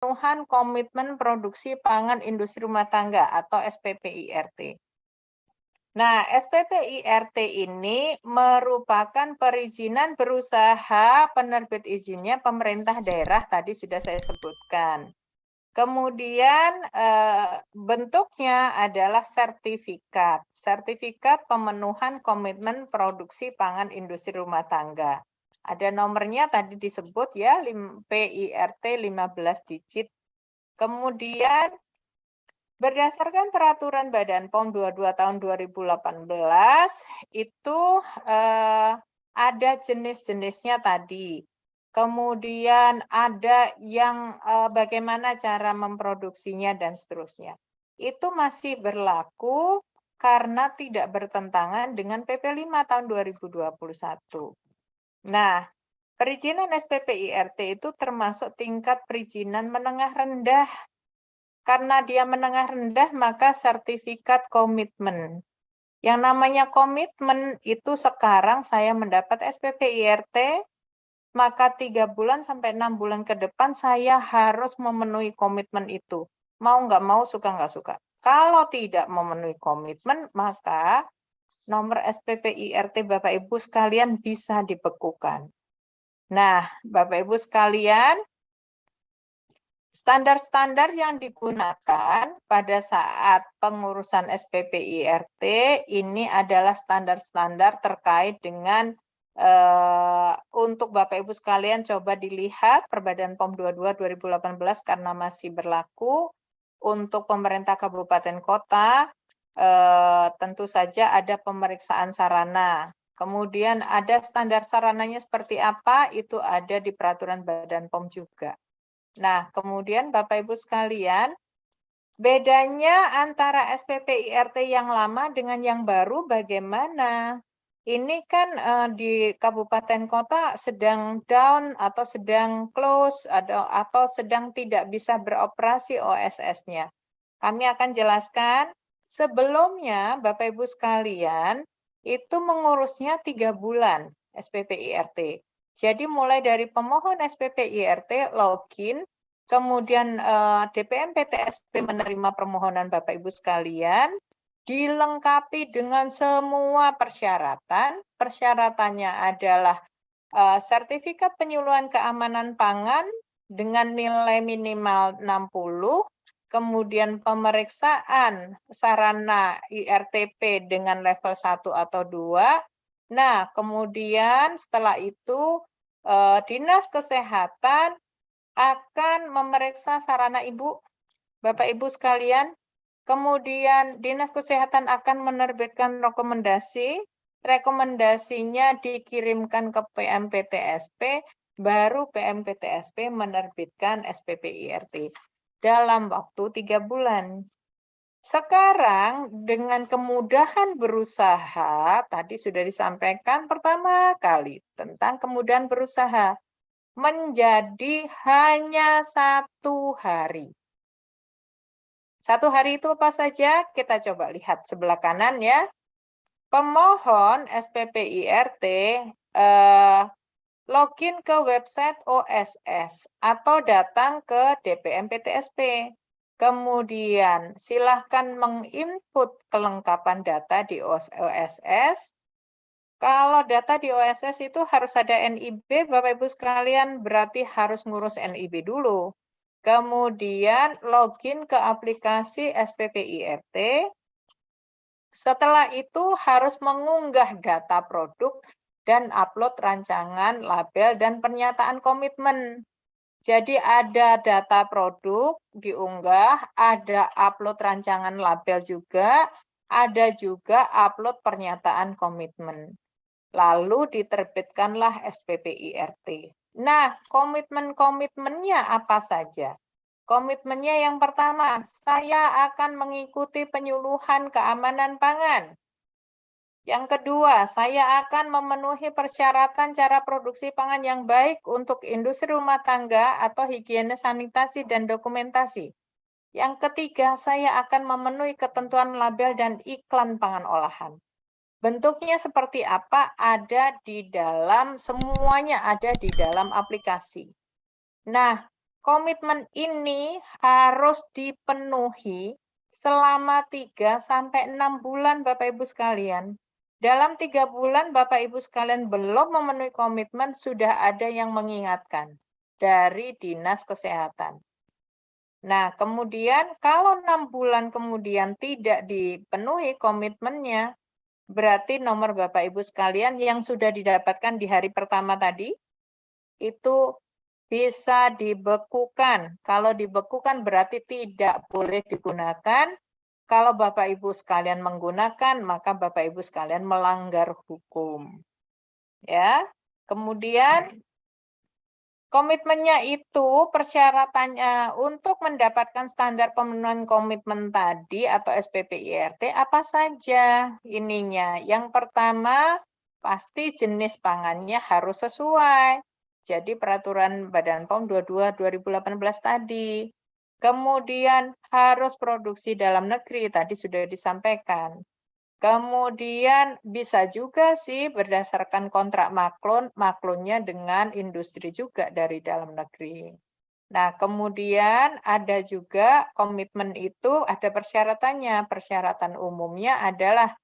pemenuhan komitmen produksi pangan industri rumah tangga atau SPPIRT. Nah, SPPIRT ini merupakan perizinan berusaha penerbit izinnya pemerintah daerah, tadi sudah saya sebutkan. Kemudian bentuknya adalah sertifikat pemenuhan komitmen produksi pangan industri rumah tangga. Ada nomornya tadi disebut ya, PIRT 15 digit. Kemudian berdasarkan peraturan Badan POM 22 tahun 2018 itu ada jenis-jenisnya tadi. Kemudian ada yang bagaimana cara memproduksinya dan seterusnya. Itu masih berlaku karena tidak bertentangan dengan PP 5 tahun 2021. Nah, perizinan SPPIRT itu termasuk tingkat perizinan menengah rendah. Karena dia menengah rendah, maka sertifikat komitmen. Yang namanya komitmen itu sekarang saya mendapat SPPIRT, maka 3 bulan sampai 6 bulan ke depan saya harus memenuhi komitmen itu. Mau nggak mau, suka nggak suka. Kalau tidak memenuhi komitmen, maka nomor SPPIRT Bapak Ibu sekalian bisa dibekukan. Nah, Bapak Ibu sekalian, standar-standar yang digunakan pada saat pengurusan SPPIRT ini adalah standar-standar terkait dengan untuk Bapak Ibu sekalian coba dilihat Perbadan POM 22 2018 karena masih berlaku untuk pemerintah kabupaten kota, tentu saja ada pemeriksaan sarana. Kemudian ada standar sarananya seperti apa, itu ada di peraturan Badan POM juga. Nah, kemudian Bapak Ibu sekalian, bedanya antara SPPIRT yang lama dengan yang baru bagaimana? Ini kan di kabupaten kota sedang down atau sedang close atau sedang tidak bisa beroperasi OSS-nya. Kami akan jelaskan sebelumnya Bapak Ibu sekalian itu mengurusnya 3 bulan SPPIRT. Jadi mulai dari pemohon SPPIRT login, kemudian DPM PTSP menerima permohonan Bapak Ibu sekalian, dilengkapi dengan semua persyaratan. Persyaratannya adalah sertifikat penyuluhan keamanan pangan dengan nilai minimal 60, kemudian pemeriksaan sarana IRTP dengan level 1 atau 2. Nah, kemudian setelah itu Dinas Kesehatan akan memeriksa sarana Ibu, Bapak Ibu sekalian. Kemudian Dinas Kesehatan akan menerbitkan rekomendasi. Rekomendasinya dikirimkan ke PMPTSP, baru PMPTSP menerbitkan SPPIRT dalam waktu 3 bulan. Sekarang dengan kemudahan berusaha, tadi sudah disampaikan pertama kali tentang kemudahan berusaha, menjadi hanya 1 hari. 1 hari itu apa saja? Kita coba lihat sebelah kanan ya. Pemohon SPPIRT login ke website OSS atau datang ke DPM PTSP. Kemudian silahkan menginput kelengkapan data di OSS. Kalau data di OSS itu harus ada NIB, Bapak Ibu sekalian, berarti harus ngurus NIB dulu. Kemudian login ke aplikasi SPPIRT. Setelah itu harus mengunggah data produk dan upload rancangan, label, dan pernyataan komitmen. Jadi ada data produk diunggah, ada upload rancangan label juga, ada juga upload pernyataan komitmen. Lalu diterbitkanlah SPPIRT. Nah, komitmen-komitmennya apa saja? Komitmennya yang pertama, saya akan mengikuti penyuluhan keamanan pangan. Yang kedua, saya akan memenuhi persyaratan cara produksi pangan yang baik untuk industri rumah tangga atau higiene sanitasi dan dokumentasi. Yang ketiga, saya akan memenuhi ketentuan label dan iklan pangan olahan. Bentuknya seperti apa? Ada di dalam, semuanya ada di dalam aplikasi. Nah, komitmen ini harus dipenuhi selama 3-6 bulan Bapak Ibu sekalian. Dalam 3 bulan Bapak Ibu sekalian belum memenuhi komitmen, sudah ada yang mengingatkan dari Dinas Kesehatan. Nah, kemudian kalau 6 bulan kemudian tidak dipenuhi komitmennya, berarti nomor Bapak Ibu sekalian yang sudah didapatkan di hari pertama tadi, itu bisa dibekukan. Kalau dibekukan berarti tidak boleh digunakan. Kalau Bapak Ibu sekalian menggunakan, maka Bapak Ibu sekalian melanggar hukum. Ya. Kemudian komitmennya itu persyaratannya untuk mendapatkan standar pemenuhan komitmen tadi atau SPP-IRT apa saja ininya. Yang pertama, pasti jenis pangannya harus sesuai. Jadi peraturan Badan POM 22 2018 tadi. Kemudian harus produksi dalam negeri, tadi sudah disampaikan. Kemudian bisa juga sih berdasarkan kontrak maklunnya dengan industri juga dari dalam negeri. Nah, kemudian ada juga komitmen itu ada persyaratannya. Persyaratan umumnya adalah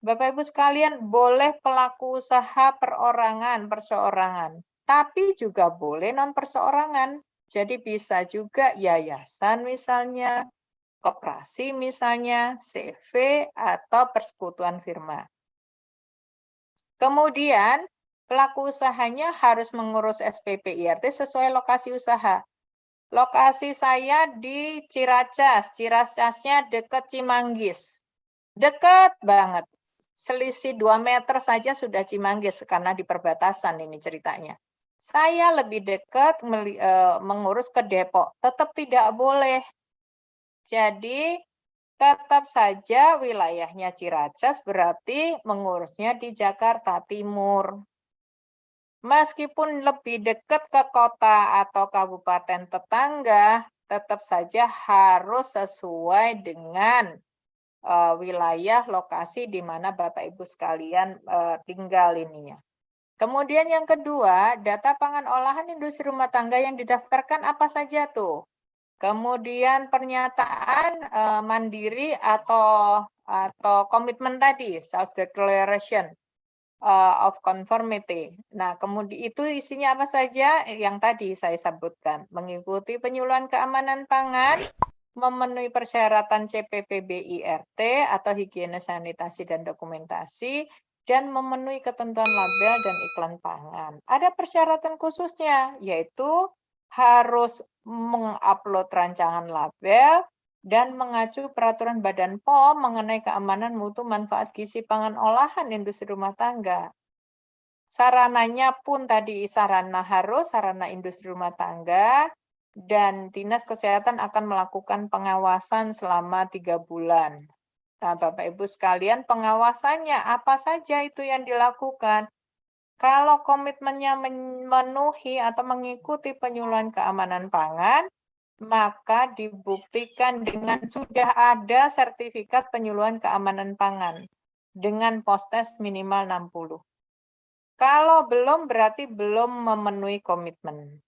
Bapak Ibu sekalian boleh pelaku usaha perorangan, perseorangan, tapi juga boleh non perseorangan. Jadi bisa juga yayasan misalnya, koperasi misalnya, CV, atau persekutuan firma. Kemudian, pelaku usahanya harus mengurus SPP-IRT sesuai lokasi usaha. Lokasi saya di Ciracas, Ciracasnya dekat Cimanggis. Dekat banget. Selisih 2 meter saja sudah Cimanggis karena di perbatasan ini ceritanya. Saya lebih dekat mengurus ke Depok, tetap tidak boleh. Jadi, tetap saja wilayahnya Ciracas berarti mengurusnya di Jakarta Timur. Meskipun lebih dekat ke kota atau kabupaten tetangga, tetap saja harus sesuai dengan wilayah lokasi di mana Bapak Ibu sekalian tinggal ininya. Kemudian yang kedua, data pangan olahan industri rumah tangga yang didaftarkan apa saja tuh? Kemudian pernyataan mandiri atau komitmen tadi, self declaration of conformity. Nah, kemudian itu isinya apa saja? Yang tadi saya sebutkan, mengikuti penyuluhan keamanan pangan, memenuhi persyaratan CPPB-IRT atau higiene sanitasi dan dokumentasi, dan memenuhi ketentuan label dan iklan pangan. Ada persyaratan khususnya, yaitu harus mengupload rancangan label dan mengacu peraturan Badan POM mengenai keamanan mutu manfaat gizi pangan olahan industri rumah tangga. Sarananya pun tadi sarana industri rumah tangga, dan Dinas Kesehatan akan melakukan pengawasan selama 3 bulan. Nah, Bapak Ibu sekalian, pengawasannya apa saja itu yang dilakukan? Kalau komitmennya memenuhi atau mengikuti penyuluhan keamanan pangan, maka dibuktikan dengan sudah ada sertifikat penyuluhan keamanan pangan dengan postes minimal 60. Kalau belum berarti belum memenuhi komitmen.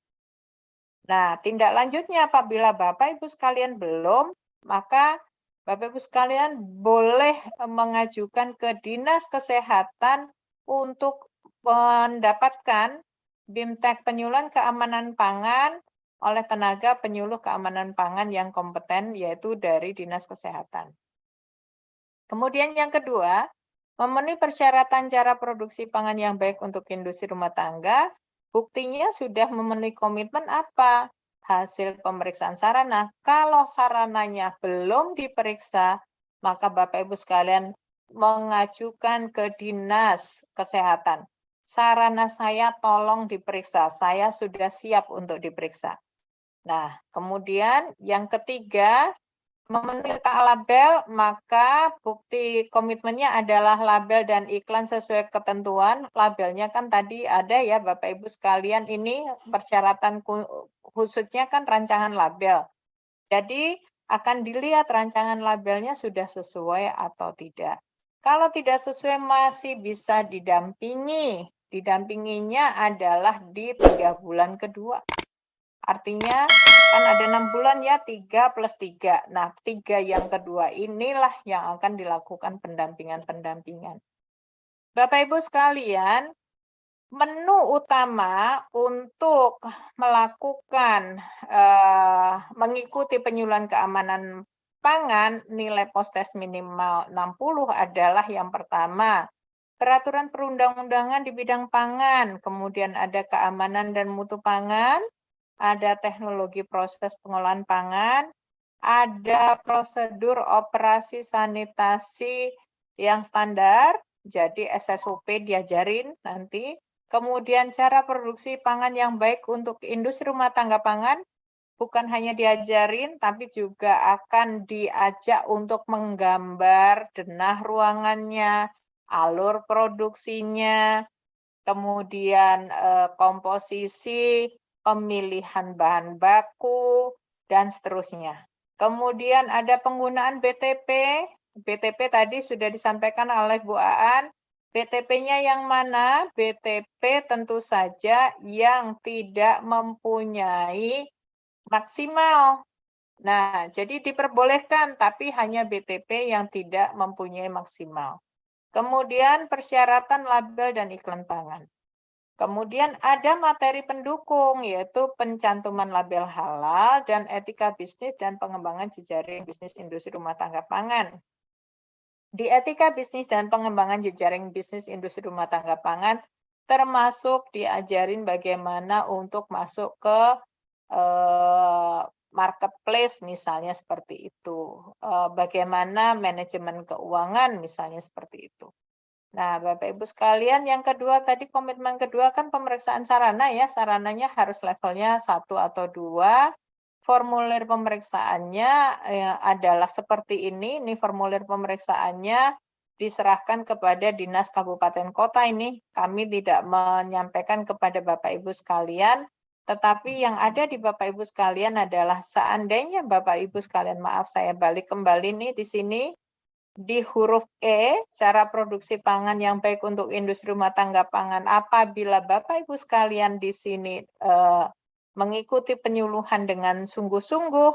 Nah, tindak lanjutnya apabila Bapak Ibu sekalian belum, maka Bapak Ibu sekalian boleh mengajukan ke Dinas Kesehatan untuk mendapatkan BIMTEK penyuluhan keamanan pangan oleh tenaga penyuluh keamanan pangan yang kompeten, yaitu dari Dinas Kesehatan. Kemudian yang kedua, memenuhi persyaratan cara produksi pangan yang baik untuk industri rumah tangga, buktinya sudah memenuhi komitmen apa? Hasil pemeriksaan sarana. Kalau sarananya belum diperiksa, maka Bapak Ibu sekalian mengajukan ke Dinas Kesehatan. Sarana saya tolong diperiksa, saya sudah siap untuk diperiksa. Nah, kemudian yang ketiga, memenuhi label, maka bukti komitmennya adalah label dan iklan sesuai ketentuan. Labelnya kan tadi ada ya Bapak Ibu sekalian, ini persyaratan khususnya kan rancangan label. Jadi akan dilihat rancangan labelnya sudah sesuai atau tidak. Kalau tidak sesuai masih bisa didampingi. Didampinginya adalah di 3 bulan kedua. Artinya kan ada 6 bulan ya, 3 plus 3. Nah, 3 yang kedua inilah yang akan dilakukan pendampingan-pendampingan. Bapak Ibu sekalian, menu utama untuk melakukan mengikuti penyuluhan keamanan pangan nilai post-test minimal 60 adalah yang pertama, peraturan perundang-undangan di bidang pangan, kemudian ada keamanan dan mutu pangan, ada teknologi proses pengolahan pangan, ada prosedur operasi sanitasi yang standar, jadi SSOP diajarin nanti. Kemudian cara produksi pangan yang baik untuk industri rumah tangga pangan, bukan hanya diajarin, tapi juga akan diajak untuk menggambar denah ruangannya, alur produksinya, kemudian komposisi, pemilihan bahan baku, dan seterusnya. Kemudian ada penggunaan BTP. BTP tadi sudah disampaikan oleh Bu Aan. BTP-nya yang mana? BTP tentu saja yang tidak mempunyai maksimal. Nah, jadi diperbolehkan, tapi hanya BTP yang tidak mempunyai maksimal. Kemudian persyaratan label dan iklan pangan. Kemudian ada materi pendukung, yaitu pencantuman label halal dan etika bisnis dan pengembangan jejaring bisnis industri rumah tangga pangan. Di etika bisnis dan pengembangan jejaring bisnis industri rumah tangga pangan, termasuk diajarin bagaimana untuk masuk ke marketplace misalnya seperti itu. Bagaimana manajemen keuangan misalnya seperti itu. Nah, Bapak Ibu sekalian, yang kedua tadi komitmen kedua kan pemeriksaan sarana ya, sarananya harus levelnya 1 atau 2. Formulir pemeriksaannya adalah seperti ini formulir pemeriksaannya diserahkan kepada Dinas Kabupaten Kota ini. Kami tidak menyampaikan kepada Bapak Ibu sekalian, tetapi yang ada di Bapak Ibu sekalian adalah seandainya Bapak Ibu sekalian, maaf saya balik kembali nih di sini, di huruf E, cara produksi pangan yang baik untuk industri rumah tangga pangan. Apabila Bapak Ibu sekalian di sini mengikuti penyuluhan dengan sungguh-sungguh,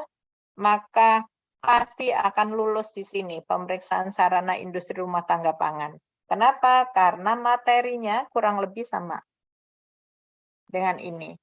maka pasti akan lulus di sini pemeriksaan sarana industri rumah tangga pangan. Kenapa? Karena materinya kurang lebih sama dengan ini.